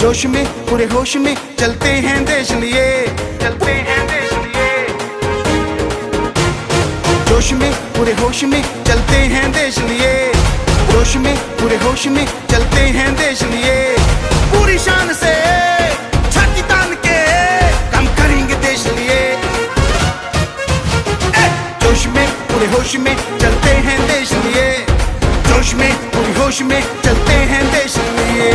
जोश में पूरे होश में चलते हैं देश लिए, चलते हैं देश लिए। जोश में पूरे होश में चलते हैं देश लिए, जोश में पूरे होश में चलते हैं देश लिए। पूरी शान से छाती तान के काम करेंगे देश लिए। जोश में पूरे होश में चलते हैं देश लिए, जोश में पूरे होश में चलते हैं देश लिए।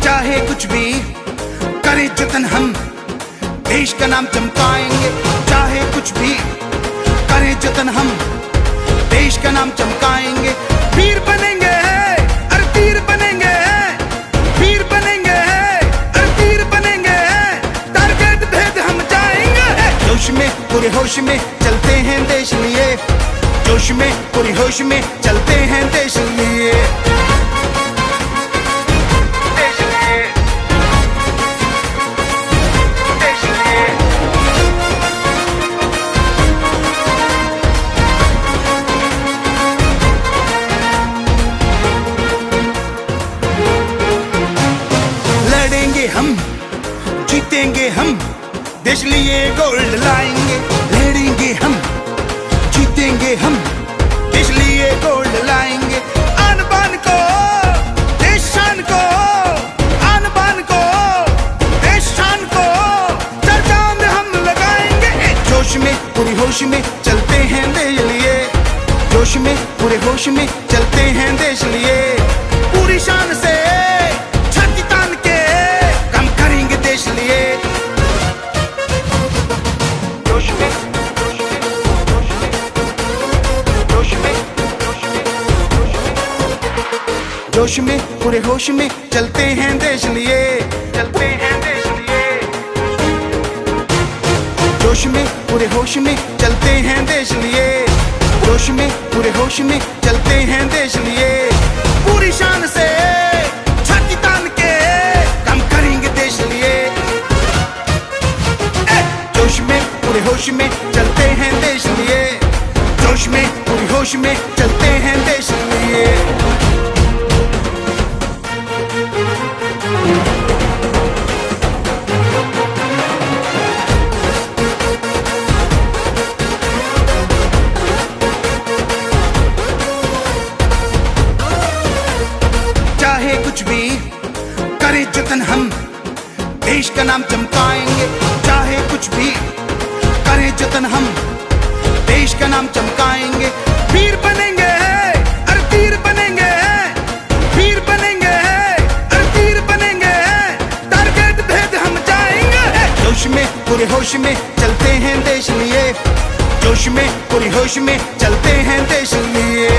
चाहे कुछ भी करें जतन हम देश का नाम चमकाएंगे, चाहे कुछ भी करें जतन हम देश का नाम चमकाएंगे। वीर बनेंगे अरे तीर बनेंगे, वीर बनेंगे अरे तीर बनेंगे, टारगेट भेद हम जाएंगे। जोश में पूरे होश में चलते हैं देश लिए, जोश में पूरे होश में चलते हैं देश लिए। हम जीतेंगे, हम देश लिए गोल्ड लाएंगे। लड़ेंगे हम जीतेंगे, हम देश लिए गोल्ड लाएंगे। आन बान को देश शान को, आन बान को देश शान को चर्चाओं में हम लगाएंगे। जोश में पूरी होश में चलते हैं देश लिए, जोश में पूरे होश में चलते हैं देश लिए। पूरी शान से जोश में पूरे होश में चलते हैं देश लिए, चलते हैं देश लिए। जोश में पूरे होश में चलते हैं देश लिए, जोश में पूरे होश में चलते हैं देश लिए। पूरी शान से छाती तान के काम करेंगे देश लिए। जोश में पूरे होश में चलते हैं देश लिए, जोश में पूरे होश में चलते हैं देश लिए। चाहे कुछ भी करें जतन हम देश का नाम चमकाएंगे, चाहे कुछ भी करें जतन हम देश का नाम चमकाएंगे। वीर बनेंगे अरे तीर बनेंगे, वीर बनेंगे अरे तीर बनेंगे, टारगेट भेद हम जाएंगे। जोश में पूरे होश में चलते हैं देश लिए, जोश में पूरे होश में चलते हैं देश लिए।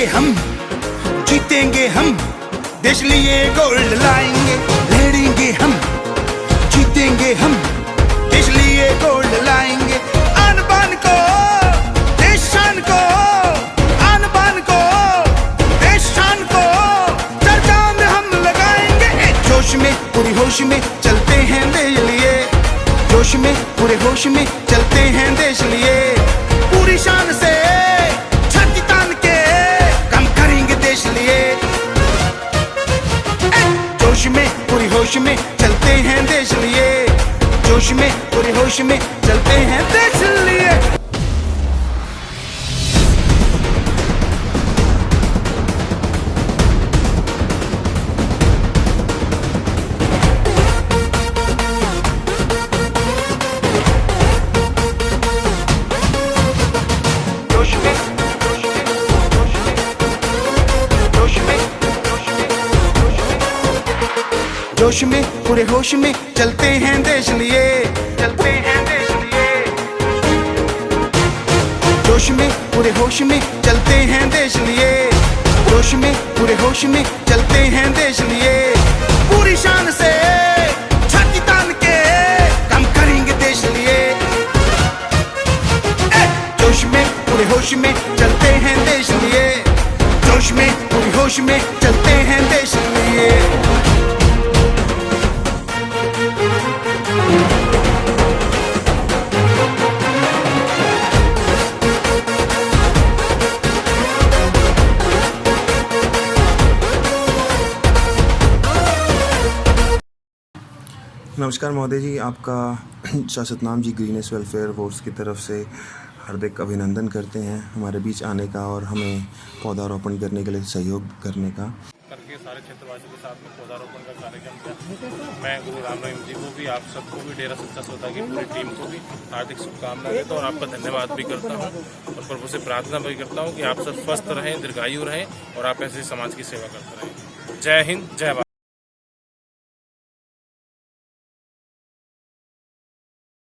हम जीतेंगे, हम देश लिए गोल्ड लाएंगे। लड़ेंगे हम जीतेंगे, हम देश लिए गोल्ड लाएंगे। आन बान को देश शान को, आन बान को देश शान को चर्चाओं में हम लगाएंगे। जोश में पूरी होश में चलते हैं देश लिए, जोश में पूरे होश में चलते हैं देश लिए। पूरी शान से जोश में पूरी होश में चलते हैं देश लिए, जोश में पूरी होश में चलते हैं देश लिए। जोश में पूरे होश में चलते हैं देश लिए, चलते हैं देश लिए। जोश में पूरे होश में चलते हैं देश लिए, जोश में पूरे होश में चलते हैं देश लिए, पूरी शान से छाती तान के काम करेंगे देश लिए। जोश में पूरे होश में चलते हैं देश लिए, जोश में पूरे होश में चलते हैं देश लिए। नमस्कार महोदय जी, आपका शासतनाम जी ग्रीनेस वेलफेयर बोर्ड्स की तरफ से हार्दिक अभिनंदन करते हैं हमारे बीच आने का और हमें पौधारोपण करने के लिए सहयोग करने का। करके सारे क्षेत्रवासियों के साथ में पौधारोपण का कार्यक्रम किया। मैं गुरु राम रहीम जी को भी, आप सबको भी, डेरा सच्चा सौदा की पूरी टीम को भी हार्दिक शुभकामनाएं देता हूँ और आपका धन्यवाद भी करता हूँ और प्रभु से प्रार्थना भी करता हूँ कि आप सब स्वस्थ रहें, दीर्घायु रहें और आप ऐसे समाज की सेवा करते रहें। जय हिंद, जय भारत।